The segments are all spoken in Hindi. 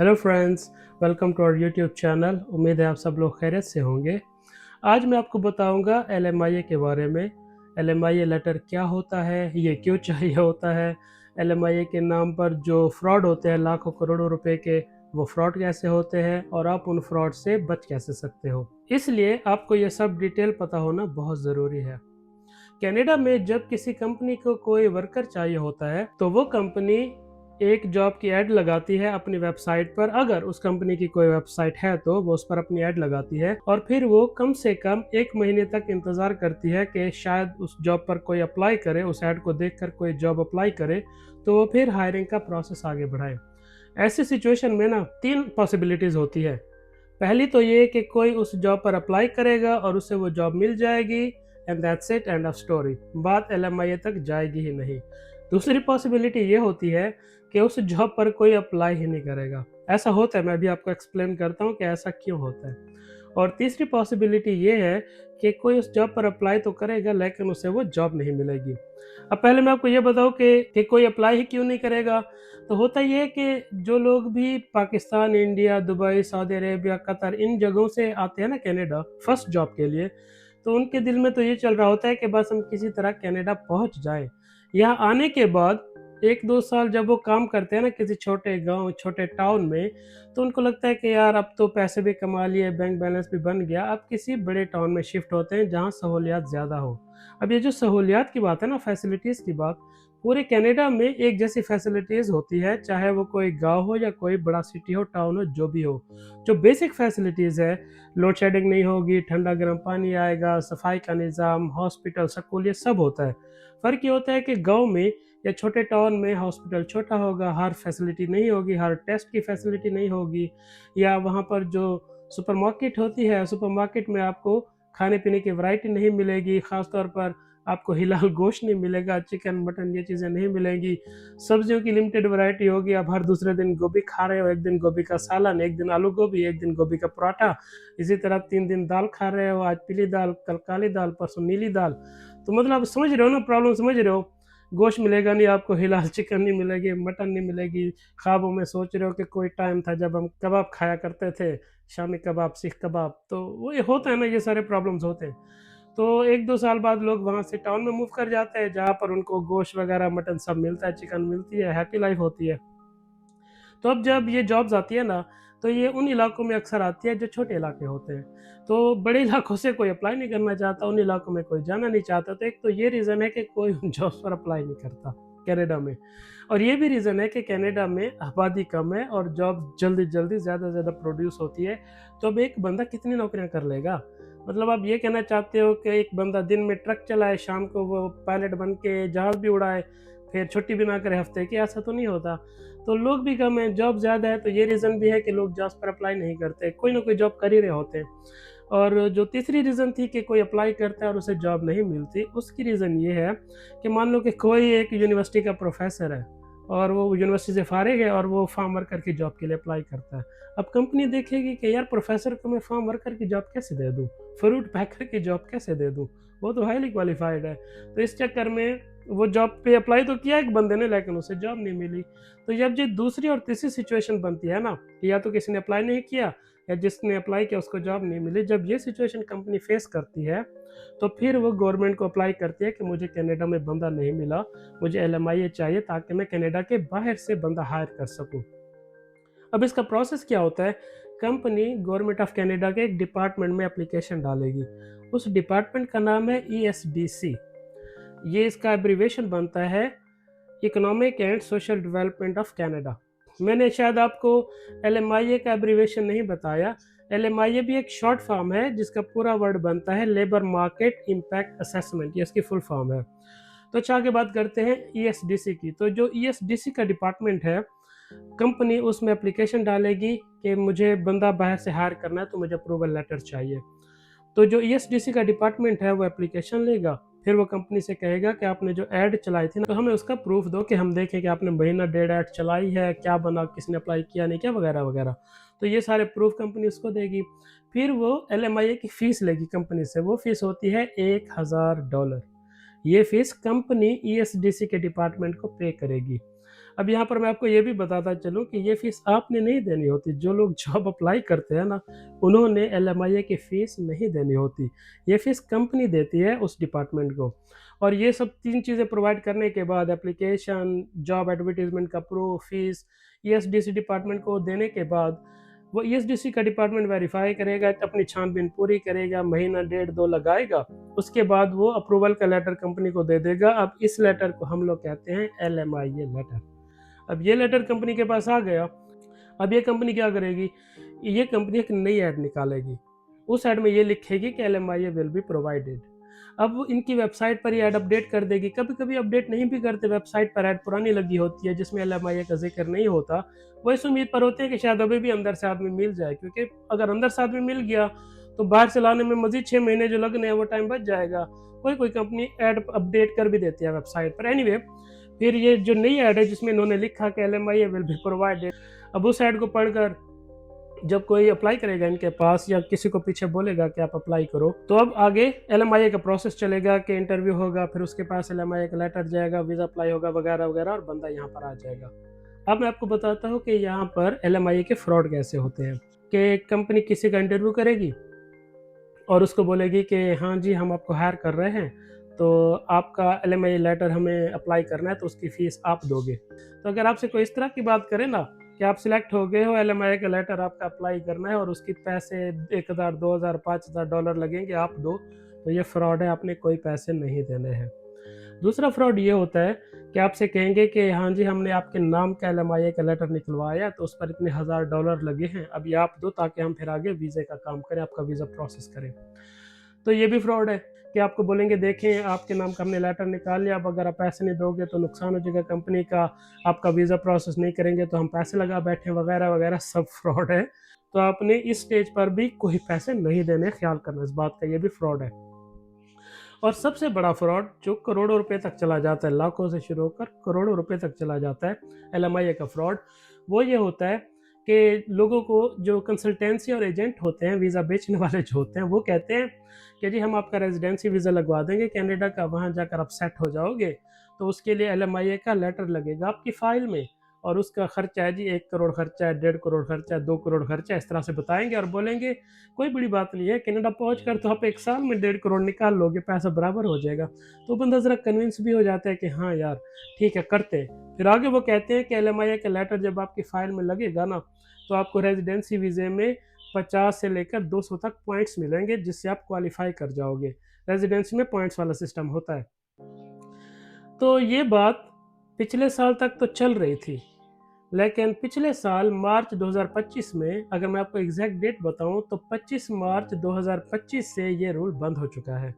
Hello friends, welcome to our YouTube channel. उम्मीद है आप सब लोग खैरियत से होंगे। आज मैं आपको बताऊंगा एलएमआईए के बारे में। एलएमआईए लेटर क्या होता है, ये क्यों चाहिए होता है, एलएमआईए के नाम पर जो फ्रॉड होते हैं लाखों करोड़ों रुपए के, वो फ्रॉड कैसे होते हैं और आप उन फ्रॉड से बच कैसे सकते हो। इसलिए आपको ये सब डिटेल पता होना बहुत ज़रूरी है। कनाडा में जब किसी कंपनी को कोई वर्कर चाहिए होता है तो वो कंपनी एक जॉब की ऐड लगाती है अपनी वेबसाइट पर। अगर उस कंपनी की कोई वेबसाइट है तो वो उस पर अपनी ऐड लगाती है और फिर वो कम से कम 1 महीने तक इंतज़ार करती है कि शायद उस जॉब पर कोई अप्लाई करे, उस ऐड को देखकर कोई जॉब अप्लाई करे तो वो फिर हायरिंग का प्रोसेस आगे बढ़ाए। ऐसी सिचुएशन में ना 3 पॉसिबिलिटीज़ होती है। पहली तो ये कि कोई उस जॉब पर अप्लाई करेगा और उसे वो जॉब मिल जाएगी and that's it, end of story, बात एलएमआईए तक जाएगी ही नहीं। दूसरी पॉसिबिलिटी ये होती है कि उस जॉब पर कोई अप्लाई ही नहीं करेगा। ऐसा होता है, मैं भी आपको एक्सप्लेन करता हूँ कि ऐसा क्यों होता है। और तीसरी पॉसिबिलिटी ये है कि कोई उस जॉब पर अप्लाई तो करेगा लेकिन उसे वो जॉब नहीं मिलेगी। अब पहले मैं आपको ये बताऊँ कि कोई अप्लाई ही क्यों नहीं करेगा। तो होता ये है कि जो लोग भी Pakistan, India, Dubai, Saudi Arabia, Qatar इन जगहों से आते हैं ना कनाडा फर्स्ट जॉब के लिए, तो उनके दिल में तो ये चल रहा होता है कि बस हम किसी तरह कनाडा पहुंच जाएं। यहाँ आने के बाद 1-2 साल जब वो काम करते हैं ना किसी छोटे गांव, छोटे टाउन में, तो उनको लगता है कि यार अब तो पैसे भी कमा लिए, बैंक बैलेंस भी बन गया, अब किसी बड़े टाउन में शिफ्ट होते हैं जहाँ सहूलियात ज़्यादा हो। अब ये जो सहूलियात की बात है ना, फैसिलिटीज़ की बात, पूरे कनाडा में एक जैसी फैसिलिटीज़ होती है, चाहे वो कोई गांव हो या कोई बड़ा सिटी हो, टाउन हो, जो भी हो। जो बेसिक फैसिलिटीज़ है, लोड शेडिंग नहीं होगी, ठंडा गर्म पानी आएगा, सफाई का निज़ाम, हॉस्पिटल, स्कूल, ये सब होता है। फ़र्क ये होता है कि गांव में या छोटे टाउन में हॉस्पिटल छोटा होगा, हर फैसिलिटी नहीं होगी, हर टेस्ट की फैसिलिटी नहीं होगी, या वहाँ पर जो सुपरमार्केट होती है, सुपरमार्केट में आपको खाने पीने की वैरायटी नहीं मिलेगी, ख़ास तौर पर आपको हिलाल गोश्त नहीं मिलेगा, चिकन, मटन ये चीज़ें नहीं मिलेंगी। सब्जियों की लिमिटेड वैरायटी होगी, आप हर दूसरे दिन गोभी खा रहे हो, एक दिन गोभी का सालन, एक दिन आलू गोभी, एक दिन गोभी का पराठा, इसी तरह 3 दिन दाल खा रहे हो, आज पीली दाल, कल काली दाल, परसों नीली दाल। तो मतलब आप समझ रहे हो ना, प्रॉब्लम समझ रहे हो। गोश्त मिलेगा नहीं आपको, हिलाल चिकन नहीं मिलेगी, मटन नहीं मिलेगी। ख्वाबों में सोच रहे हो कि कोई टाइम था जब हम कबाब खाया करते थे, शामी कबाब, सीख कबाब, तो वो ये होता है ना, ये सारे प्रॉब्लम्स होते हैं। तो 1-2 साल बाद लोग वहाँ से टाउन में मूव कर जाते हैं जहाँ पर उनको गोश्त वगैरह, मटन सब मिलता है, चिकन मिलती है, हैप्पी लाइफ होती है। तो अब जब ये जॉब्स आती है ना, तो ये उन इलाकों में अक्सर आती है जो छोटे इलाके होते हैं। तो बड़े इलाकों से कोई अप्लाई नहीं करना चाहता, उन इलाकों में कोई जाना नहीं चाहता। तो एक तो ये रीज़न है कि कोई उन जॉब्स पर अप्लाई नहीं करता कनाडा में। और ये भी रीज़न है कि कनाडा में आबादी कम है और जॉब जल्दी-जल्दी ज़्यादा से ज़्यादा प्रोड्यूस होती है। तो अब एक बंदा कितनी नौकरियाँ कर लेगा? मतलब आप ये कहना चाहते हो कि एक बंदा दिन में ट्रक चलाए, शाम को वो पायलट बन के जहाज़ भी उड़ाए, फिर छुट्टी भी ना करे हफ़्ते की, ऐसा तो नहीं होता। तो लोग भी कम हैं, जॉब ज़्यादा है, तो ये रीज़न भी है कि लोग जॉब्स पर अप्लाई नहीं करते, कोई ना कोई जॉब कर ही रहे होते हैं। और जो तीसरी रीज़न थी कि कोई अप्लाई करता है और उसे जॉब नहीं मिलती, उसकी रीज़न ये है कि मान लो कि कोई एक यूनिवर्सिटी का प्रोफ़ेसर है और वो यूनिवर्सिटी से फ़ारिग है और वो फार्म वर्कर की जॉब के लिए अप्लाई करता है। अब कंपनी देखेगी कि यार प्रोफ़ेसर को मैं फार्म वर्कर की जॉब कैसे दे दूँ? फ्रूट पैकर की जॉब कैसे दे दूँ? वो तो हाइली क्वालिफ़ाइड है। तो इस चक्कर में वो जॉब पे अप्लाई तो किया एक बंदे ने लेकिन उसे जॉब नहीं मिली। तो जब ये दूसरी और तीसरी सिचुएशन बनती है ना, या तो किसी ने अप्लाई नहीं किया या जिसने अप्लाई किया उसको जॉब नहीं मिली, जब ये सिचुएशन कंपनी फेस करती है तो फिर वो गवर्नमेंट को अप्लाई करती है कि मुझे कनाडा में बंदा नहीं मिला, मुझे एलएमआईए चाहिए ताकि मैं कनाडा के बाहर से बंदा हायर कर सकूं। अब इसका प्रोसेस क्या होता है, कंपनी गवर्नमेंट ऑफ कनाडा के एक डिपार्टमेंट में एप्लीकेशन डालेगी। उस डिपार्टमेंट का नाम है ईएसडीसी। ये इसका एब्रीविएशन बनता है economic and social development of Canada. मैंने शायद आपको एलएमआईए का एब्रीविएशन नहीं बताया। एलएमआईए भी एक शॉर्ट फॉर्म है जिसका पूरा वर्ड बनता है लेबर मार्केट इम्पैक्ट असेसमेंट, ये इसकी फुल फॉर्म है। तो अच्छा, आगे बात करते हैं ईएसडीसी की। तो जो ईएसडीसी का डिपार्टमेंट है, कंपनी उसमें एप्लीकेशन डालेगी कि मुझे बंदा बाहर से हायर करना है तो मुझे अप्रूवल लेटर चाहिए। तो जो ईएसडीसी का डिपार्टमेंट है वो एप्लीकेशन लेगा, फिर वो कंपनी से कहेगा कि आपने जो ऐड चलाई थी ना, तो हमें उसका प्रूफ दो कि हम देखें कि आपने महीना डेढ़ ऐड चलाई है, क्या बना, किसने अप्लाई किया नहीं किया, वगैरह वगैरह। तो ये सारे प्रूफ कंपनी उसको देगी। फिर वो एलएमआईए की फ़ीस लेगी कंपनी से, वो फ़ीस होती है $1000। ये फ़ीस कंपनी ईएसडीसी के डिपार्टमेंट को पे करेगी। अब यहाँ पर मैं आपको ये भी बताता चलूँ कि ये फ़ीस आपने नहीं देनी होती। जो लोग जॉब अप्लाई करते हैं ना, उन्होंने एलएमआईए की फ़ीस नहीं देनी होती। ये फ़ीस कंपनी देती है उस डिपार्टमेंट को। और ये सब 3 चीज़ें प्रोवाइड करने के बाद एप्लीकेशन, जॉब एडवर्टाइज़मेंट का प्रूफ़, फ़ीस, ईएसडीसी डिपार्टमेंट को देने के बाद वो ईएसडीसी का डिपार्टमेंट वेरीफ़ाई करेगा, अपनी छानबीन पूरी करेगा, महीना डेढ़ 2 लगाएगा। उसके बाद वो अप्रूवल का लेटर कंपनी को दे देगा। अब इस लेटर को हम लोग कहते हैं एलएमआईए लेटर। अब ये लेटर कंपनी के पास आ गया। अब ये कंपनी क्या करेगी, ये कंपनी एक नई ऐड निकालेगी। उस ऐड में ये लिखेगी कि एलएमआईए विल बी प्रोवाइडेड। अब इनकी वेबसाइट पर ये ऐड अपडेट कर देगी। कभी-कभी अपडेट नहीं भी करते, वेबसाइट पर ऐड पुरानी लगी होती है जिसमें एलएमआईए का ज़िक्र नहीं होता। वो इस उम्मीद पर होते हैं कि शायद अभी भी अंदर से आदमी मिल जाए, क्योंकि अगर अंदर से आदमी मिल गया तो बाहर से लाने में मज़ीद 6 महीने जो लगने हैं वो टाइम बच जाएगा। कोई-कोई कंपनी ऐड अपडेट कर भी देती है वेबसाइट पर। एनीवे, फिर ये जो नई ऐड है जिसमें इन्होंने लिखा कि एलएमआईए विल बी प्रोवाइडेड, अब उस ऐड को पढ़कर जब कोई अप्लाई करेगा इनके पास या किसी को पीछे बोलेगा कि आप अप्लाई करो, तो अब आगे एलएमआईए का प्रोसेस चलेगा कि इंटरव्यू होगा, फिर उसके पास एलएमआईए का लेटर जाएगा, वीज़ा अप्लाई होगा वगैरह वगैरह, और बंदा यहाँ पर आ जाएगा। अब मैं आपको बताता हूँ कि यहाँ पर एलएमआईए के फ्रॉड कैसे होते हैं। कि कंपनी किसी का इंटरव्यू करेगी और उसको बोलेगी कि हाँ जी, हम आपको हायर कर रहे हैं, तो आपका एलएमआई लेटर हमें अप्लाई करना है, तो उसकी फ़ीस आप दोगे। तो अगर आपसे कोई इस तरह की बात करे ना कि आप सिलेक्ट हो गए हो, एलएमआई का लेटर आपका अप्लाई करना है और उसकी पैसे 1000, 2000, $5000 लगेंगे, आप दो, तो ये फ्रॉड है, आपने कोई पैसे नहीं देने हैं। दूसरा फ्रॉड ये होता है कि आपसे कहेंगे कि हाँ जी, हमने आपके नाम का एलएमआईए का लेटर निकलवाया, तो उस पर इतने $1000 लगे हैं, अब ये आप दो ताकि हम फिर आगे वीज़े का काम करें, आपका वीज़ा प्रोसेस करें। तो ये भी फ्रॉड है कि आपको बोलेंगे देखें आपके नाम का हमने लेटर निकाल लिया, अब अगर आप पैसे नहीं दोगे तो नुकसान हो जाएगा कंपनी का, आपका वीज़ा प्रोसेस नहीं करेंगे तो हम पैसे लगा बैठे वगैरह वगैरह, सब फ्रॉड है। तो आपने इस स्टेज पर भी कोई पैसे नहीं देने, ख्याल करना इस बात का, ये भी फ्रॉड है। और सबसे बड़ा फ्रॉड जो करोड़ों रुपए तक चला जाता है, लाखों से शुरू होकर करोड़ों रुपए तक चला जाता है एलएमआईए का फ्रॉड, वो ये होता है कि लोगों को जो कंसल्टेंसी और एजेंट होते हैं, वीज़ा बेचने वाले जो होते हैं, वो कहते हैं कि जी हम आपका रेजिडेंसी वीज़ा लगवा देंगे कनाडा का, वहाँ जाकर आप सेट हो जाओगे, तो उसके लिए एलएमआईए का लेटर लगेगा आपकी फ़ाइल में, और उसका खर्चा है जी 1 करोड़ खर्चा है, 1.5 करोड़ खर्चा है, 2 करोड़ खर्चा है, इस तरह से बताएंगे और बोलेंगे कोई बड़ी बात नहीं है, कनाडा पहुंचकर तो आप 1 साल में 1.5 करोड़ निकाल लोगे, पैसा बराबर हो जाएगा। तो बंदा ज़रा कन्विंस भी हो जाता है कि हाँ यार ठीक है, करते हैं। फिर आगे वो कहते हैं कि एलएमआईए का लेटर जब आपकी फ़ाइल में लगेगा ना, तो आपको रेजिडेंसी वीज़े में 50 से लेकर 200 तक पॉइंट्स मिलेंगे, जिससे आप क्वालिफाई कर जाओगे। रेजिडेंसी में पॉइंट्स वाला सिस्टम होता है। तो ये बात पिछले साल तक तो चल रही थी, लेकिन पिछले साल मार्च 2025 में, अगर मैं आपको एग्जैक्ट डेट बताऊं, तो 25 मार्च 2025 से ये रूल बंद हो चुका है।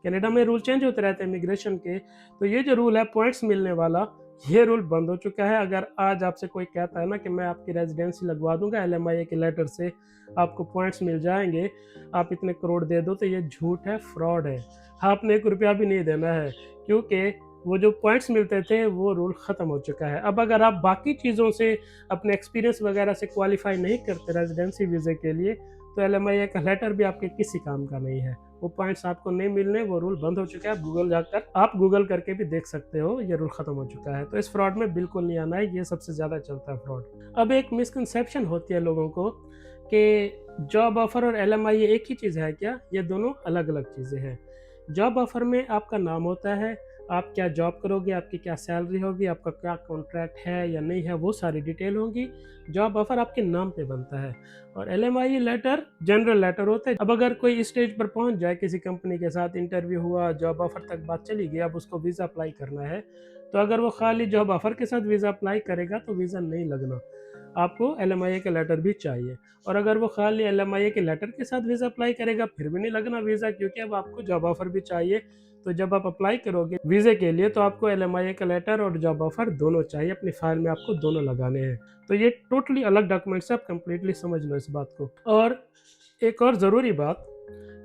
कनाडा में रूल चेंज होते रहते हैं इमिग्रेशन के, तो ये जो रूल है पॉइंट्स मिलने वाला, ये रूल बंद हो चुका है। अगर आज आपसे कोई कहता है ना कि मैं आपकी रेजिडेंसी लगवा दूंगा एलएमआईए के लेटर से, आपको पॉइंट्स मिल जाएंगे, आप इतने करोड़ दे दो, तो ये झूठ है, फ्रॉड है। आपने 1 रुपया भी नहीं देना है, क्योंकि वो जो पॉइंट्स मिलते थे वो रूल ख़त्म हो चुका है। अब अगर आप बाकी चीज़ों से अपने एक्सपीरियंस वगैरह से क्वालिफाई नहीं करते रेजिडेंसी वीज़े के लिए, तो एलएमआईए का लेटर भी आपके किसी काम का नहीं है, वो पॉइंट्स आपको नहीं मिलने, वो रूल बंद हो चुका है। आप गूगल करके भी देख सकते हो, ये रूल ख़त्म हो चुका है। तो इस फ्रॉड में बिल्कुल नहीं आना है, ये सबसे ज़्यादा चलता है फ्रॉड। अब एक मिसकंसेप्शन होती है लोगों को कि जॉब ऑफ़र और एलएमआईए एक ही चीज़ है क्या? ये दोनों अलग अलग चीज़ें हैं। जॉब ऑफ़र में आपका नाम होता है, आप क्या जॉब करोगे, आपकी क्या सैलरी होगी, आपका क्या कॉन्ट्रैक्ट है या नहीं है, वो सारी डिटेल होगी। जॉब ऑफ़र आपके नाम पे बनता है। और एलएमआईए लेटर जनरल लेटर होता है। अब अगर कोई इस स्टेज पर पहुंच जाए, किसी कंपनी के साथ इंटरव्यू हुआ, जॉब ऑफ़र तक बात चली गई, अब उसको वीज़ा अप्लाई करना है, तो अगर वो खाली जॉब ऑफ़र के साथ वीज़ा अप्लाई करेगा तो वीज़ा नहीं लगना, आपको एलएमआईए का लेटर भी चाहिए। और अगर वो खाली एलएमआईए के लेटर के साथ वीज़ा अप्लाई करेगा, फिर भी नहीं लगना वीज़ा, क्योंकि अब आपको जॉब ऑफ़र भी चाहिए। तो जब आप अप्लाई करोगे वीज़े के लिए, तो आपको एलएमआईए का लेटर और जॉब ऑफ़र दोनों चाहिए, अपनी फ़ाइल में आपको दोनों लगाने हैं। तो ये टोटली अलग डॉक्यूमेंट्स है, आप कंप्लीटली समझ लो इस बात को। और एक और ज़रूरी बात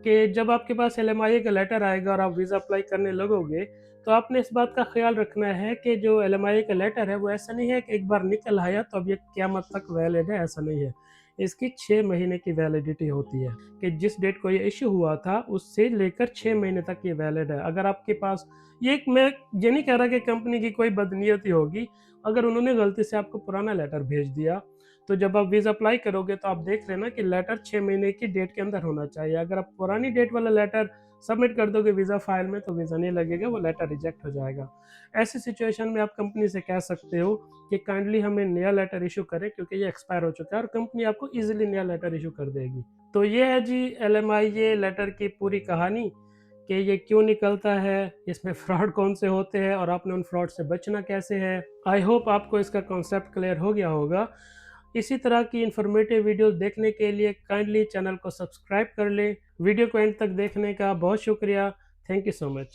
कि जब आपके पास एलएमआईए का लेटर आएगा और आप वीज़ा अप्लाई करने लगोगे, तो आपने इस बात का ख्याल रखना है कि जो एलएमआईए का लेटर है वो ऐसा नहीं है कि एक बार निकल आया तो अब ये क़यामत तक वैलिड है, ऐसा नहीं है। इसकी 6 महीने की वैलिडिटी होती है कि जिस डेट को ये इश्यू हुआ था उससे लेकर 6 महीने तक ये वैलिड है। अगर आपके पास ये, मैं ये नहीं कह रहा कि कंपनी की कोई बदनीयती होगी, अगर उन्होंने गलती से आपको पुराना लेटर भेज दिया, तो जब आप वीज़ा अप्लाई करोगे तो आप देख लेना कि लेटर 6 महीने की डेट के अंदर होना चाहिए। अगर आप पुरानी डेट वाला लेटर सबमिट कर दोगे वीज़ा फाइल में तो वीज़ा नहीं लगेगा, वो लेटर रिजेक्ट हो जाएगा। ऐसी सिचुएशन में आप कंपनी से कह सकते हो कि काइंडली हमें नया लेटर इशू करें क्योंकि ये एक्सपायर हो चुका है, और कंपनी आपको ईज़िली नया लेटर इशू कर देगी। तो ये है जी एलएमआईए लेटर की पूरी कहानी कि ये क्यों निकलता है, इसमें फ्रॉड कौन से होते हैं और आपने उन फ्रॉड से बचना कैसे है। आई होप आपको इसका कॉन्सेप्ट क्लियर हो गया होगा। इसी तरह की इन्फॉर्मेटिव वीडियोस देखने के लिए काइंडली चैनल को सब्सक्राइब कर लें। वीडियो को एंड तक देखने का बहुत शुक्रिया। Thank you so much.